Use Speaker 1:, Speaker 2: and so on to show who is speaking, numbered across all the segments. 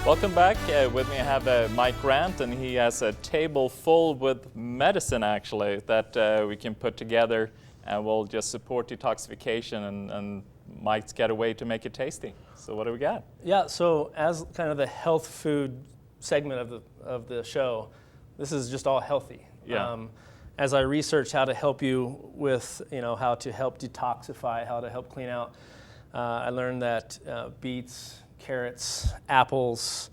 Speaker 1: Welcome back. With me I have Mike Grant, and he has a table full with medicine actually that we can put together, and we'll just support detoxification, and Mike's got a way to make it tasty. So what do we got?
Speaker 2: Yeah, so as kind of the health food segment of the show, this is just all healthy.
Speaker 1: Yeah.
Speaker 2: As I research how to help you with, how to help detoxify, how to help clean out, I learned that beets, carrots, apples,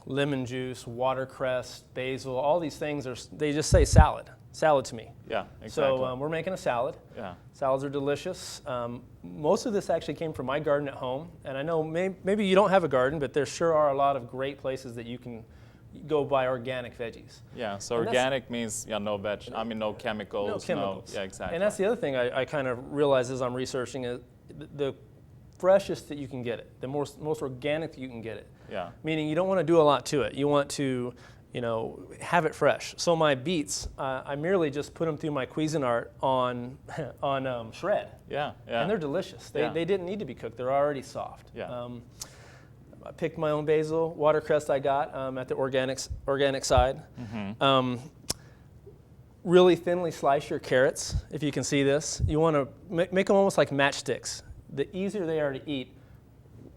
Speaker 2: lemon juice, watercress, basil, all these things they just say salad to me.
Speaker 1: Yeah, exactly.
Speaker 2: So we're making a salad.
Speaker 1: Yeah.
Speaker 2: Salads are delicious. Most of this actually came from my garden at home, and I know maybe you don't have a garden, but there sure are a lot of great places that you can go buy organic veggies.
Speaker 1: Yeah, so organic means no no chemicals.
Speaker 2: No chemicals.
Speaker 1: Yeah, exactly.
Speaker 2: And that's the other thing I kind of realize as I'm researching is the freshest that you can get it, the most organic that you can get it.
Speaker 1: Yeah.
Speaker 2: Meaning you don't want to do a lot to it. You want to, have it fresh. So my beets, I merely just put them through my Cuisinart on shred.
Speaker 1: Yeah, yeah.
Speaker 2: And they're delicious. They didn't need to be cooked. They're already soft.
Speaker 1: Yeah.
Speaker 2: I picked my own basil, watercress I got at the organic side.
Speaker 1: Mm-hmm.
Speaker 2: Really thinly slice your carrots, if you can see this. You want to make them almost like matchsticks. The easier they are to eat,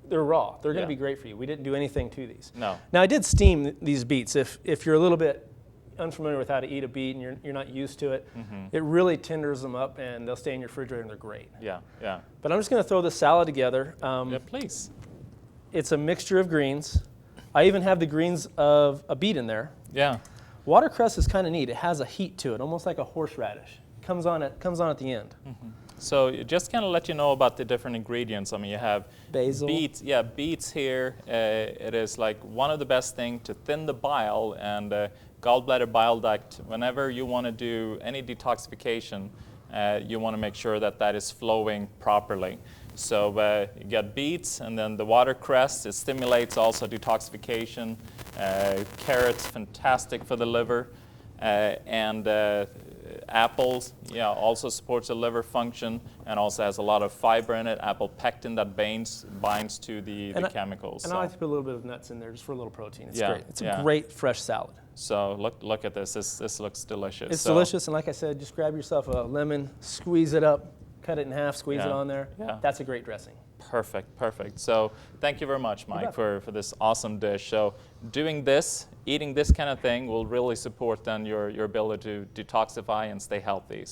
Speaker 2: they're raw. They're going to be great for you. We didn't do anything to these.
Speaker 1: No.
Speaker 2: Now I did steam these beets. If you're a little bit unfamiliar with how to eat a beet and you're not used to it, it really tenders them up and they'll stay in your refrigerator and they're great.
Speaker 1: Yeah, yeah.
Speaker 2: But I'm just going to throw this salad together.
Speaker 1: Yeah, please.
Speaker 2: It's a mixture of greens. I even have the greens of a beet in there.
Speaker 1: Yeah.
Speaker 2: Watercress is kind of neat. It has a heat to it, almost like a horseradish. It comes on at the end.
Speaker 1: Mm-hmm. So just kind of let you know about the different ingredients. I mean, you have
Speaker 2: basil.
Speaker 1: Beets here. It is like one of the best things to thin the bile and gallbladder bile duct. Whenever you want to do any detoxification, you want to make sure that is flowing properly. So you got beets, and then the watercress. It stimulates also detoxification. Carrots, fantastic for the liver, and apples, also supports the liver function and also has a lot of fiber in it. Apple pectin that binds to the chemicals.
Speaker 2: And I like to put a little bit of nuts in there just for a little protein. It's great. It's
Speaker 1: a
Speaker 2: great fresh salad.
Speaker 1: So look at this. This looks delicious.
Speaker 2: It's delicious, and like I said, just grab yourself a lemon, squeeze it up, cut it in half, squeeze it on there.
Speaker 1: Yeah.
Speaker 2: That's a great dressing.
Speaker 1: Perfect. So thank you very much, Mike, for this awesome dish. So eating this kind of thing will really support then your ability to detoxify and stay healthy.